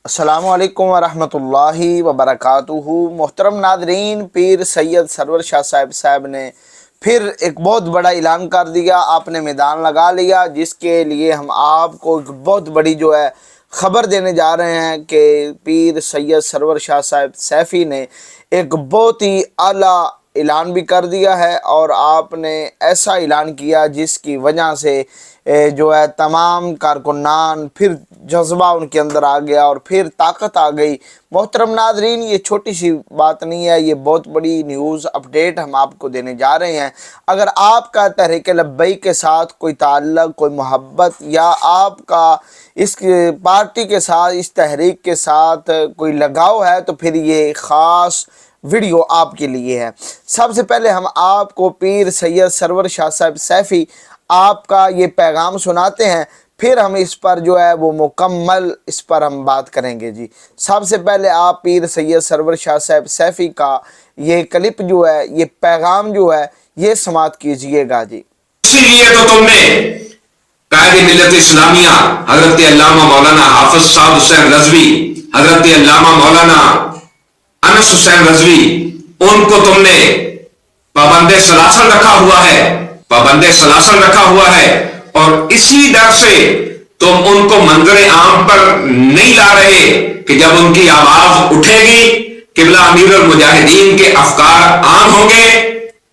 السلام علیکم ورحمۃ اللہ وبرکاتہ۔ محترم ناظرین، پیر سید سرور شاہ صاحب نے پھر ایک بہت بڑا اعلان کر دیا، آپ نے میدان لگا لیا، جس کے لیے ہم آپ کو ایک بہت بڑی خبر دینے جا رہے ہیں کہ پیر سید سرور شاہ صاحب سیفی نے ایک بہت ہی اعلیٰ اعلان بھی کر دیا ہے، اور آپ نے ایسا اعلان کیا جس کی وجہ سے تمام کارکنان پھر جذبہ ان کے اندر آ گیا اور پھر طاقت آ گئی۔ محترم ناظرین، یہ چھوٹی سی بات نہیں ہے، یہ بہت بڑی نیوز اپڈیٹ ہم آپ کو دینے جا رہے ہیں۔ اگر آپ کا تحریک لبیک کے ساتھ کوئی تعلق، کوئی محبت، یا آپ کا اس پارٹی کے ساتھ، اس تحریک کے ساتھ کوئی لگاؤ ہے، تو پھر یہ خاص ویڈیو آپ کے لیے ہے۔ سب سے پہلے ہم آپ کو پیر سید سرور شاہ صاحب سیفی آپ کا یہ پیغام سناتے ہیں، پھر ہم اس پر وہ مکمل اس پر ہم بات کریں گے۔ سب سے پہلے آپ پیر سید سرور شاہ صاحب سیفی کا یہ کلپ یہ پیغام یہ سماعت کیجئے گا۔ اسی لیے تو تم نے قائد ملت اسلامیہ حضرت علامہ مولانا حافظ صاحب حسین رضوی، حضرت علامہ مولانا انس حسین رضوی، ان کو تم نے پابند سلاسل رکھا ہوا ہے، پابند سلاسل رکھا ہوا ہے، اور اسی ڈر سے تم ان کو منظر عام پر نہیں لا رہے کہ جب ان کی آواز اٹھے گی، قبلہ امیر المجاہدین کے افکار عام ہوں گے،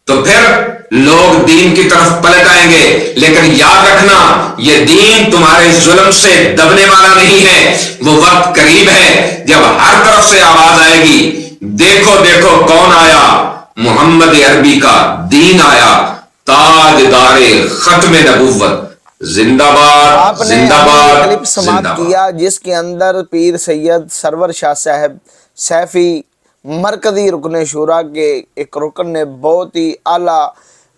تو پھر لوگ دین کی طرف پلٹ آئیں گے۔ لیکن یاد رکھنا، یہ دین تمہارے ظلم سے دبنے والا نہیں ہے، وہ وقت قریب ہے جب ہر طرف سے آواز آئے گی، دیکھو دیکھو کون آیا، محمد عربی کا دین آیا، تاجدار ختم نبوت، زندہ باد، آپ نے زندہ باد، کلپ سماعت کیا جس کے اندر پیر سید سرور شاہ صاحب سیفی مرکزی رکن شورا کے ایک رکن نے بہت ہی اعلیٰ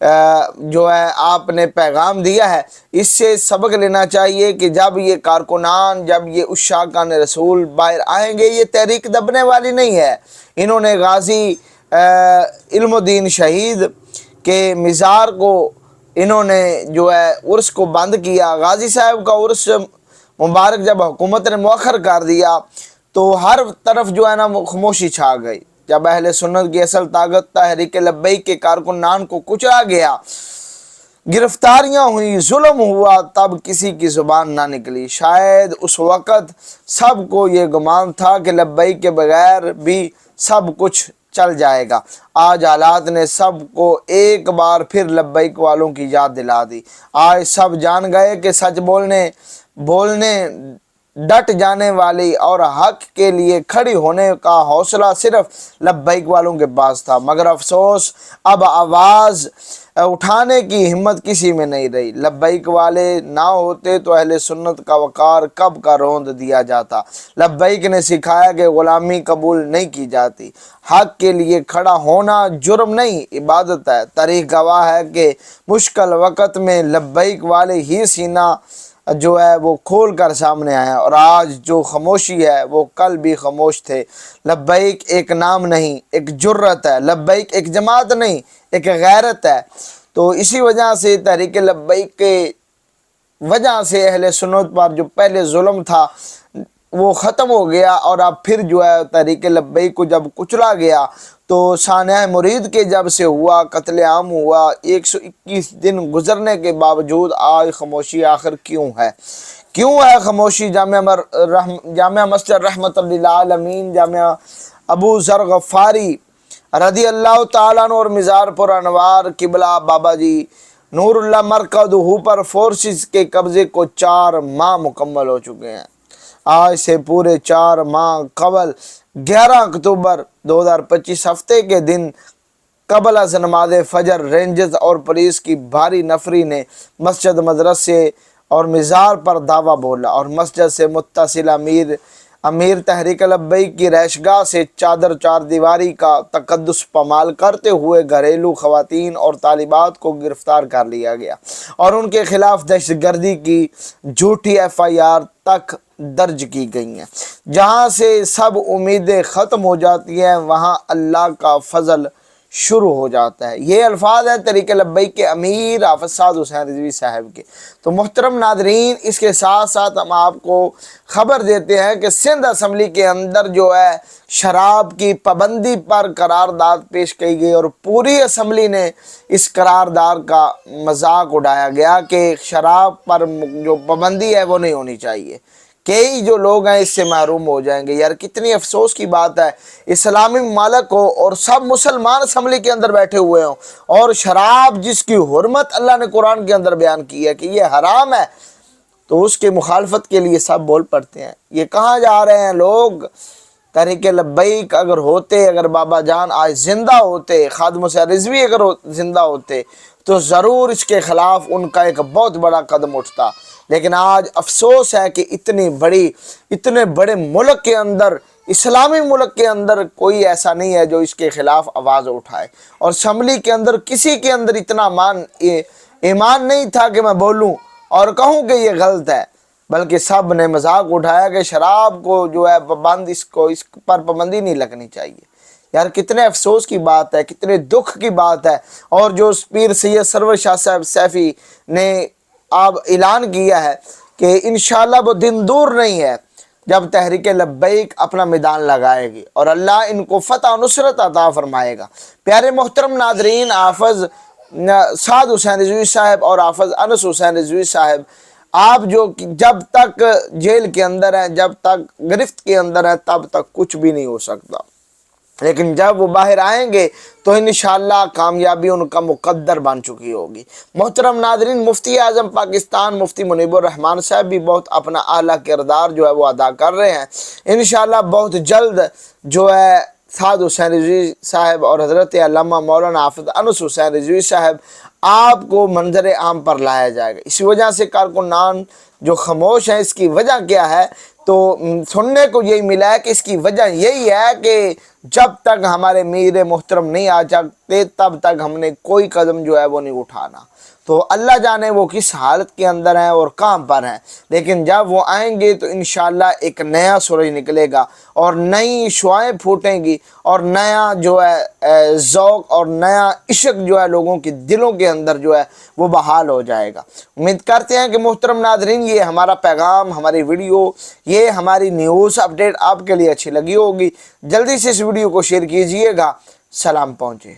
آپ نے پیغام دیا ہے۔ اس سے سبق لینا چاہیے کہ جب یہ کارکنان، جب یہ عشاقان رسول باہر آئیں گے، یہ تحریک دبنے والی نہیں ہے۔ انہوں نے غازی علم الدین شہید کے مزار کو انہوں نے عرس کو بند کیا۔ غازی صاحب کا عرس مبارک جب حکومت نے مؤخر کر دیا تو ہر طرف خاموشی چھا گئی۔ جب اہل سنت کی اصل طاقت تحریک لبیک کے کارکنان کو کچلا گیا، گرفتاریاں ہوئی، ظلم ہوا، تب کسی کی زبان نہ نکلی۔ شاید اس وقت سب کو یہ گمان تھا کہ لبیک کے بغیر بھی سب کچھ چل جائے گا۔ آج حالات نے سب کو ایک بار پھر لبیک والوں کی یاد دلا دی۔ آج سب جان گئے کہ سچ بولنے ڈٹ جانے والی اور حق کے لیے کھڑی ہونے کا حوصلہ صرف لبیک والوں کے پاس تھا، مگر افسوس اب آواز اٹھانے کی ہمت کسی میں نہیں رہی۔ لبیک والے نہ ہوتے تو اہل سنت کا وقار کب کا روند دیا جاتا۔ لبیک نے سکھایا کہ غلامی قبول نہیں کی جاتی، حق کے لیے کھڑا ہونا جرم نہیں، عبادت ہے۔ تاریخ گواہ ہے کہ مشکل وقت میں لبیک والے ہی سینہ وہ کھول کر سامنے آیا، اور آج جو خاموشی ہے وہ کل بھی خاموش تھے۔ لبیک ایک نام نہیں، ایک جرت ہے۔ لبیک ایک جماعت نہیں، ایک غیرت ہے۔ تو اسی وجہ سے تحریک لبیک کے وجہ سے اہل سنت پر جو پہلے ظلم تھا وہ ختم ہو گیا، اور اب پھر تحریک لبیک کو جب کچلا گیا تو سانحہ مرید کے جب سے ہوا، قتل عام ہوا، 121 دن گزرنے کے باوجود آج خاموشی آخر کیوں ہے؟ کیوں ہے خاموشی؟ جامعہ مسجد رحمت للعالمین، جامعہ ابو ذر غفاری رضی اللہ تعالیٰ عنہ اور مزار پر انوار قبلہ بابا جی نور اللہ مرکزہ پر فورسز کے قبضے کو 4 ماہ مکمل ہو چکے ہیں۔ آج سے پورے 4 ماہ قبل 11 اکتوبر 2025 ہفتے کے دن قبل از نماز فجر رینجرز اور پولیس کی بھاری نفری نے مسجد، مدرسے اور مزار پر دعویٰ بولا، اور مسجد سے متصل امیر تحریک لبیک کی رہائشگاہ سے چادر چار دیواری کا تقدس پامال کرتے ہوئے گھریلو خواتین اور طالبات کو گرفتار کر لیا گیا، اور ان کے خلاف دہشت گردی کی جھوٹی FIR تک درج کی گئی ہیں۔ جہاں سے سب امیدیں ختم ہو جاتی ہیں، وہاں اللہ کا فضل شروع ہو جاتا ہے۔ یہ الفاظ ہیں طریق لبیک کے امیر حافظ سعد حسین رضوی صاحب کے۔ تو محترم ناظرین، اس کے ساتھ ساتھ ہم آپ کو خبر دیتے ہیں کہ سندھ اسمبلی کے اندر جو ہے شراب کی پابندی پر قرارداد پیش کی گئی، اور پوری اسمبلی نے اس قرارداد کا مذاق اڑایا گیا کہ شراب پر جو پابندی ہے وہ نہیں ہونی چاہیے، کئی جو لوگ ہیں اس سے محروم ہو جائیں گے۔ یار کتنی افسوس کی بات ہے، اسلامی ممالک ہو اور سب مسلمان اسمبلی کے اندر بیٹھے ہوئے ہوں، اور شراب جس کی حرمت اللہ نے قرآن کے اندر بیان کی ہے کہ یہ حرام ہے، تو اس کے مخالفت کے لیے سب بول پڑتے ہیں۔ یہ کہاں جا رہے ہیں لوگ؟ تحریک لبیک اگر ہوتے، اگر بابا جان آج زندہ ہوتے، خادم حسین رضوی اگر زندہ ہوتے، تو ضرور اس کے خلاف ان کا ایک بہت بڑا قدم اٹھتا۔ لیکن آج افسوس ہے کہ اتنے بڑے ملک کے اندر، اسلامی ملک کے اندر کوئی ایسا نہیں ہے جو اس کے خلاف آواز اٹھائے، اور اسمبلی کے اندر کسی کے اندر اتنا ایمان نہیں تھا کہ میں بولوں اور کہوں کہ یہ غلط ہے، بلکہ سب نے مذاق اٹھایا کہ شراب کو جو ہے اس پر پابندی نہیں لگنی چاہیے۔ یار کتنے افسوس کی بات ہے، کتنے دکھ کی بات ہے۔ اور جو پیر سید سرور شاہ صاحب سیفی نے اب اعلان کیا ہے کہ انشاءاللہ وہ دن دور نہیں ہے جب تحریک لبیک اپنا میدان لگائے گی اور اللہ ان کو فتح و نصرت عطا فرمائے گا۔ پیارے محترم ناظرین، حافظ سعد حسین رضوی صاحب اور حافظ انس حسین رضوی صاحب، آپ جو جب تک جیل کے اندر ہیں، جب تک گرفت کے اندر ہیں، تب تک کچھ بھی نہیں ہو سکتا، لیکن جب وہ باہر آئیں گے تو انشاءاللہ کامیابی ان کا مقدر بن چکی ہوگی۔ محترم ناظرین، مفتی اعظم پاکستان مفتی منیب الرحمان صاحب بھی بہت اپنا اعلیٰ کردار جو ہے وہ ادا کر رہے ہیں۔ انشاءاللہ بہت جلد جو ہے سعد حسین رضوی صاحب اور حضرت علامہ مولانا حافظ انس حسین رضوی صاحب آپ کو منظر عام پر لایا جائے گا۔ اسی وجہ سے کارکنان جو خاموش ہیں، اس کی وجہ کیا ہے؟ تو سننے کو یہی ملا ہے کہ اس کی وجہ یہی ہے کہ جب تک ہمارے میر محترم نہیں آ جاتے تب تک ہم نے کوئی قدم جو ہے وہ نہیں اٹھانا۔ تو اللہ جانے وہ کس حالت کے اندر ہیں اور کہاں پر ہیں، لیکن جب وہ آئیں گے تو انشاءاللہ ایک نیا سورج نکلے گا اور نئی شعائیں پھوٹیں گی، اور نیا جو ہے ذوق اور نیا عشق جو ہے لوگوں کے دلوں کے اندر جو ہے وہ بحال ہو جائے گا۔ امید کرتے ہیں کہ محترم ناظرین یہ ہمارا پیغام، ہماری ویڈیو، یہ ہماری نیوز اپڈیٹ آپ کے لیے اچھی لگی ہوگی۔ جلدی سے اس ویڈیو کو شیئر کیجئے گا۔ سلام پہنچے۔